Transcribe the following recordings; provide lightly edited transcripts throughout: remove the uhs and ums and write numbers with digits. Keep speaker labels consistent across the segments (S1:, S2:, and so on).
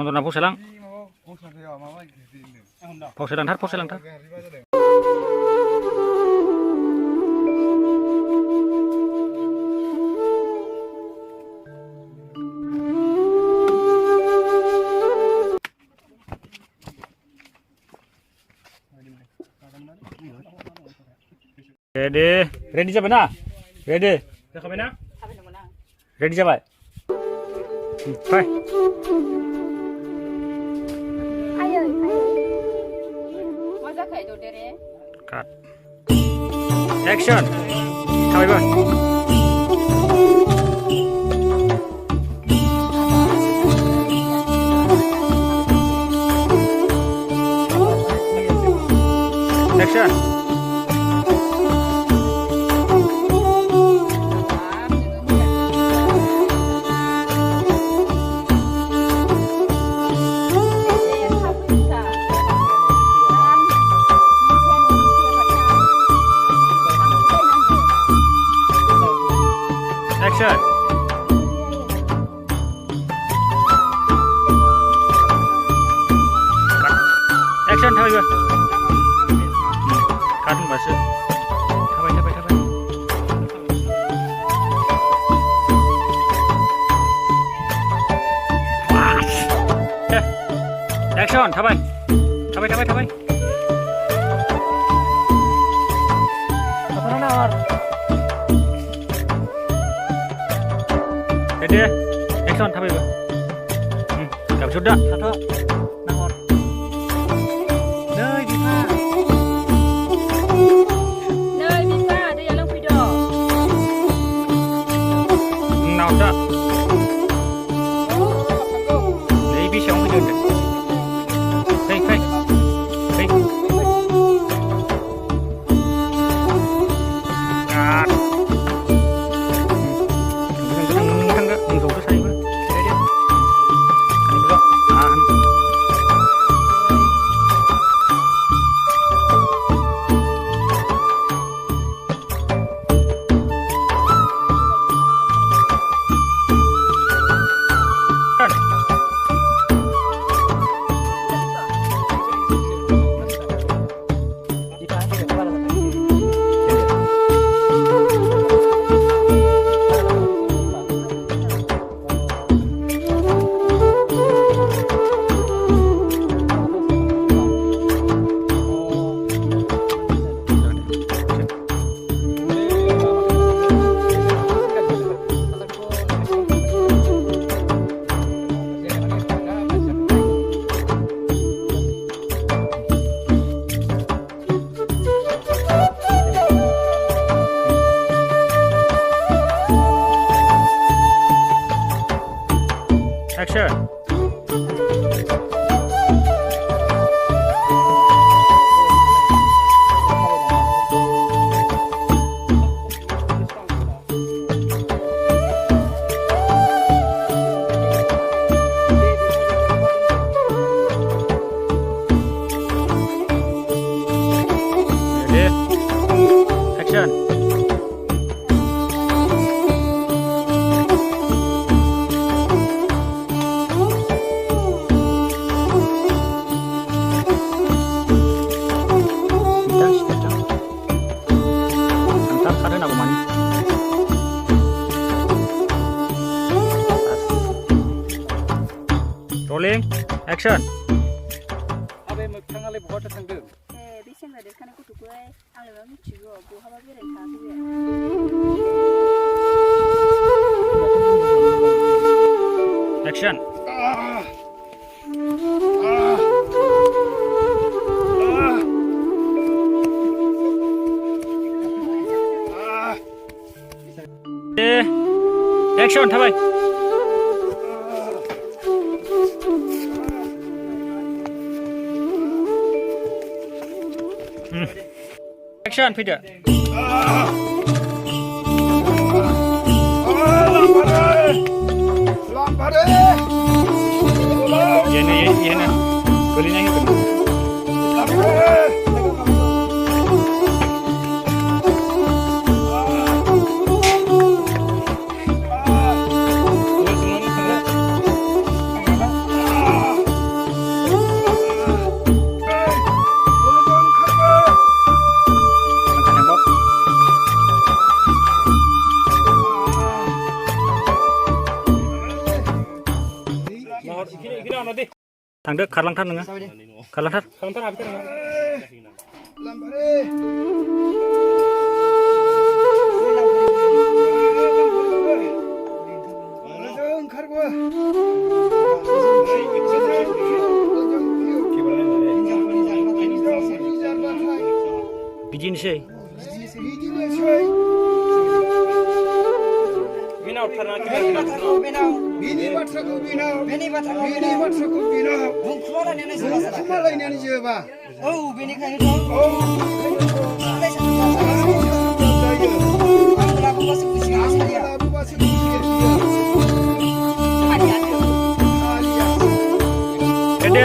S1: Sondorna pokselang. Pokselang tar. Ready जाबाय ना? Ready जाखाबाय ना? Ready जाबाय? Fine. Cut. Action. थाबायबो. Action. Action. Action थाबायबो. Cut होनबासो. थाबाय. Action थाबाय. थाबाय. Apa nawar? Ready? Action थाबायबो. Gak sudah. Satu. Nawar. Nei Bipa. Ada yang video. Nào dah. Nei bisa mau video. Hey. Action. Ready? Action. Rolling, action.
S2: Abe moktangale bhota thangdों?
S3: Bे सेंग्रा देरखानायखौ गथ'खौहाय आंलाय मिथिगौ बहाबा बेरायनो थाङाखै बे.
S1: Action. Action थाबाय. Action fैदो.
S2: Lampare.
S1: Ini golinnya itu. थांदो खारलांथार नोङो खारलांथार
S2: हाबथार
S1: बिदिनोसै
S4: Bini batraku bina. Bungkumalayani joba. Oh, bini kayu dong. Oh, aku masuk ke sini saja.
S1: Ready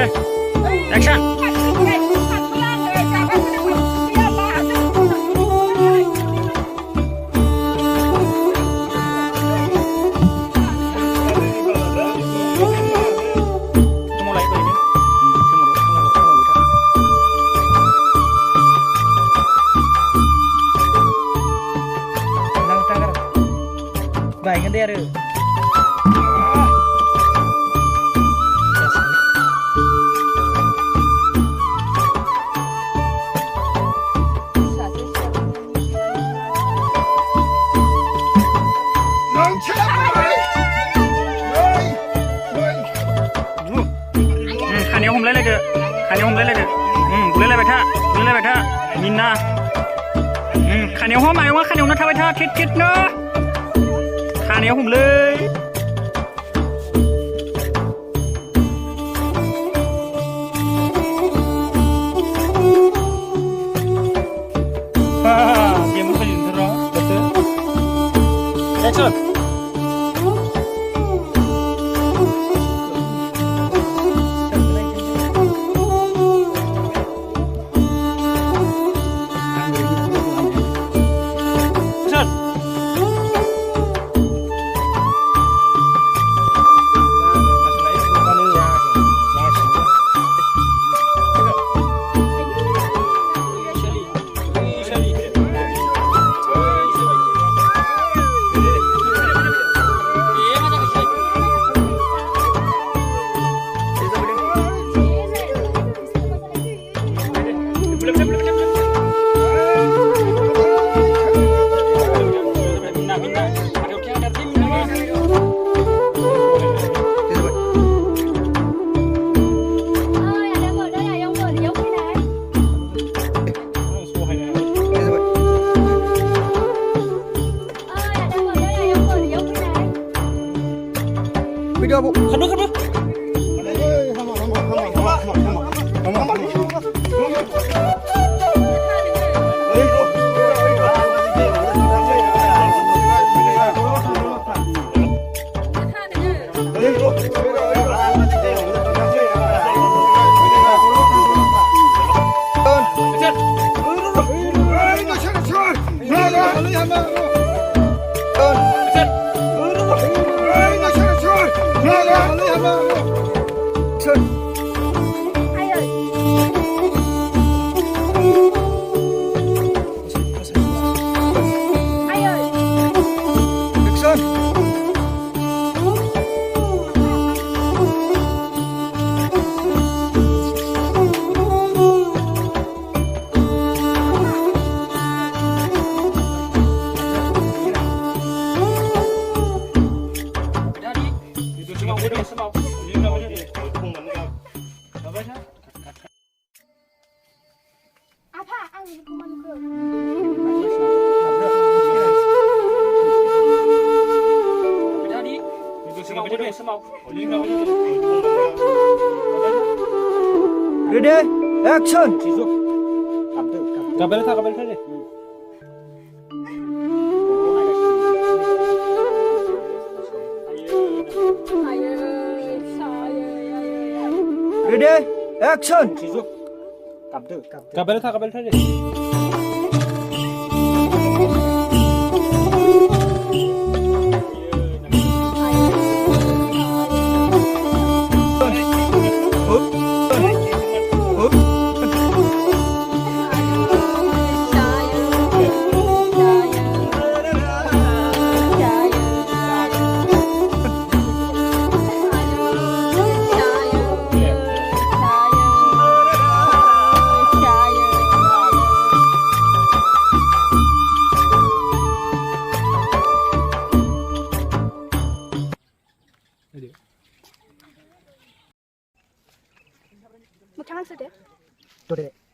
S1: action
S4: Baik nanti ada.
S1: खानायाव हमलायलायदो बुलायलायबाय था मिना खानायाव हम मायाव खानायावनो थाबाय था थिट-थिटनो खानायाव हमलै गेम फैजोबथार action
S4: Video bu.
S1: Khẩn bước
S4: Ready, action.
S2: Kabel tadi.
S4: Ready, action.
S2: Kabel tadi.
S4: दे